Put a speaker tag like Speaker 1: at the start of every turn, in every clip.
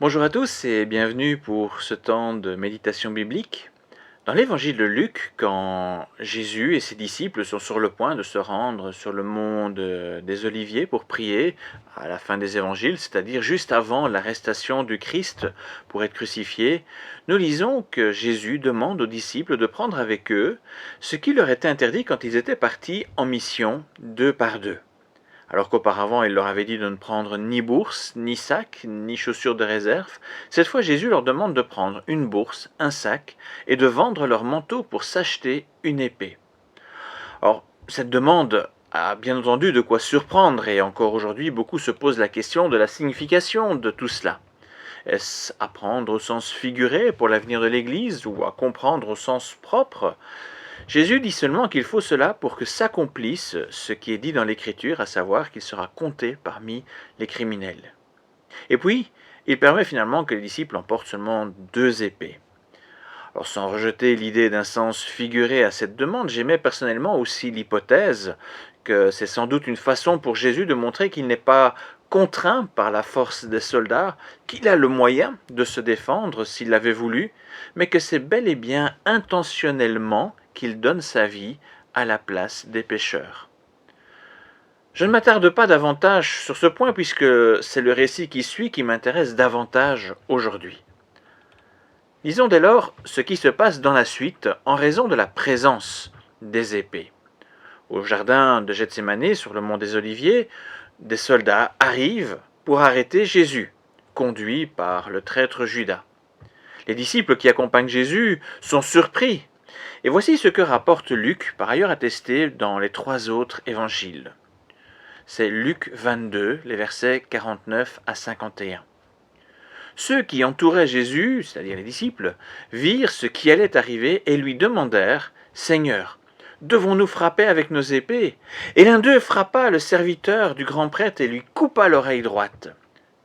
Speaker 1: Bonjour à tous et bienvenue pour ce temps de méditation biblique. Dans l'évangile de Luc, quand Jésus et ses disciples sont sur le point de se rendre sur le mont des Oliviers pour prier à la fin des évangiles, c'est-à-dire juste avant l'arrestation du Christ pour être crucifié, nous lisons que Jésus demande aux disciples de prendre avec eux ce qui leur était interdit quand ils étaient partis en mission deux par deux. Alors qu'auparavant il leur avait dit de ne prendre ni bourse, ni sac, ni chaussures de réserve, cette fois Jésus leur demande de prendre une bourse, un sac, et de vendre leur manteau pour s'acheter une épée. Or, cette demande a bien entendu de quoi surprendre, et encore aujourd'hui beaucoup se posent la question de la signification de tout cela. Est-ce à prendre au sens figuré pour l'avenir de l'Église, ou à comprendre au sens propre ? Jésus dit seulement qu'il faut cela pour que s'accomplisse ce qui est dit dans l'Écriture, à savoir qu'il sera compté parmi les criminels. Et puis, il permet finalement que les disciples emportent seulement 2 épées. Alors, sans rejeter l'idée d'un sens figuré à cette demande, j'aimais personnellement aussi l'hypothèse que c'est sans doute une façon pour Jésus de montrer qu'il n'est pas contraint par la force des soldats, qu'il a le moyen de se défendre s'il l'avait voulu, mais que c'est bel et bien intentionnellement qu'il donne sa vie à la place des pécheurs. Je ne m'attarde pas davantage sur ce point puisque c'est le récit qui suit qui m'intéresse davantage aujourd'hui. Lisons dès lors ce qui se passe dans la suite en raison de la présence des épées. Au jardin de Gethsémanée, sur le mont des Oliviers, des soldats arrivent pour arrêter Jésus, conduits par le traître Judas. Les disciples qui accompagnent Jésus sont surpris. Et voici ce que rapporte Luc, par ailleurs attesté dans les 3 autres évangiles. C'est Luc 22, les versets 49 à 51. Ceux qui entouraient Jésus, c'est-à-dire les disciples, virent ce qui allait arriver et lui demandèrent « Seigneur, devons-nous frapper avec nos épées ?» Et l'un d'eux frappa le serviteur du grand prêtre et lui coupa l'oreille droite.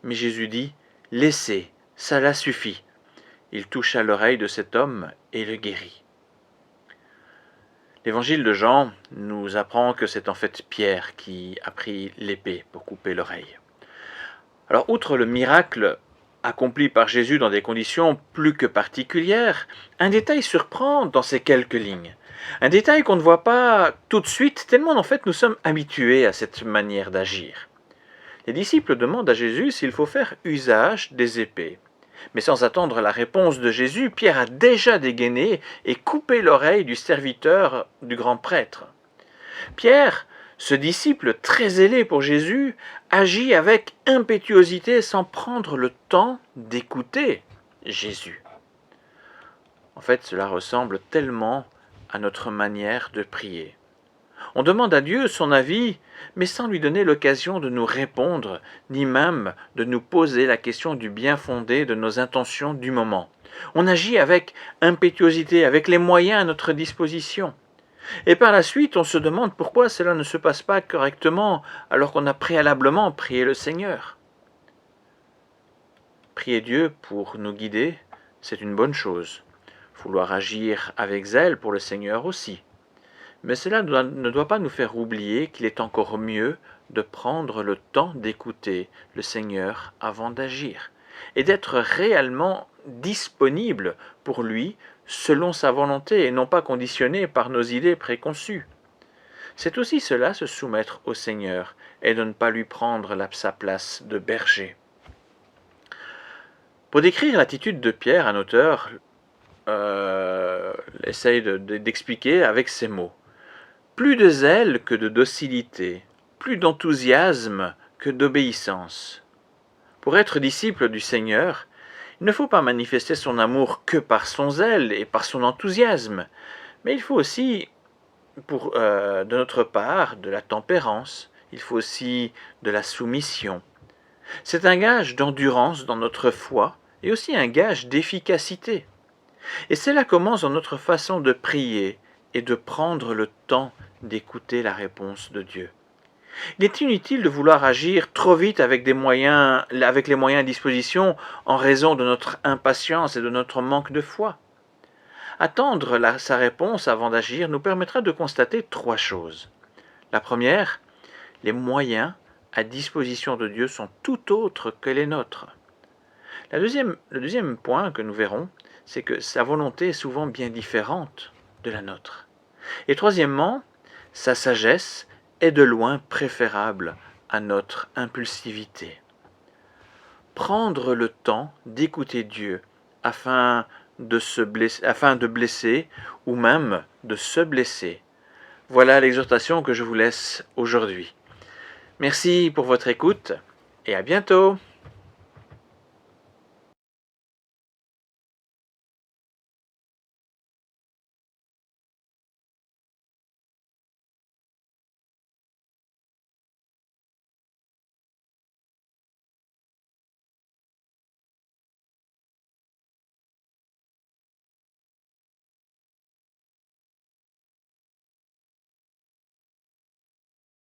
Speaker 1: Mais Jésus dit « Laissez, cela suffit. » Il toucha l'oreille de cet homme et le guérit. L'évangile de Jean nous apprend que c'est en fait Pierre qui a pris l'épée pour couper l'oreille. Alors, outre le miracle accompli par Jésus dans des conditions plus que particulières, un détail surprend dans ces quelques lignes. Un détail qu'on ne voit pas tout de suite, tellement en fait nous sommes habitués à cette manière d'agir. Les disciples demandent à Jésus s'il faut faire usage des épées. Mais sans attendre la réponse de Jésus, Pierre a déjà dégainé et coupé l'oreille du serviteur du grand prêtre. Pierre, ce disciple très zélé pour Jésus, agit avec impétuosité sans prendre le temps d'écouter Jésus. En fait, cela ressemble tellement à notre manière de prier. On demande à Dieu son avis, mais sans lui donner l'occasion de nous répondre, ni même de nous poser la question du bien fondé de nos intentions du moment. On agit avec impétuosité, avec les moyens à notre disposition. Et par la suite, on se demande pourquoi cela ne se passe pas correctement alors qu'on a préalablement prié le Seigneur. Prier Dieu pour nous guider, c'est une bonne chose. Vouloir agir avec zèle pour le Seigneur aussi. Mais cela ne doit pas nous faire oublier qu'il est encore mieux de prendre le temps d'écouter le Seigneur avant d'agir et d'être réellement disponible pour lui selon sa volonté et non pas conditionné par nos idées préconçues. C'est aussi cela, se soumettre au Seigneur et de ne pas lui prendre sa place de berger. Pour décrire l'attitude de Pierre, un auteur essaye d'expliquer avec ces mots. Plus de zèle que de docilité, plus d'enthousiasme que d'obéissance. Pour être disciple du Seigneur, il ne faut pas manifester son amour que par son zèle et par son enthousiasme, mais il faut aussi, de notre part, de la tempérance, il faut aussi de la soumission. C'est un gage d'endurance dans notre foi et aussi un gage d'efficacité. Et cela commence dans notre façon de prier et de prendre le temps d'écouter la réponse de Dieu. Il est inutile de vouloir agir trop vite avec les moyens à disposition en raison de notre impatience et de notre manque de foi. Attendre sa réponse avant d'agir nous permettra de constater 3 choses. La première, les moyens à disposition de Dieu sont tout autres que les nôtres. Le deuxième point que nous verrons, c'est que sa volonté est souvent bien différente de la nôtre. Et troisièmement, sa sagesse est de loin préférable à notre impulsivité. Prendre le temps d'écouter Dieu afin de blesser ou même de se blesser. Voilà l'exhortation que je vous laisse aujourd'hui. Merci pour votre écoute et à bientôt.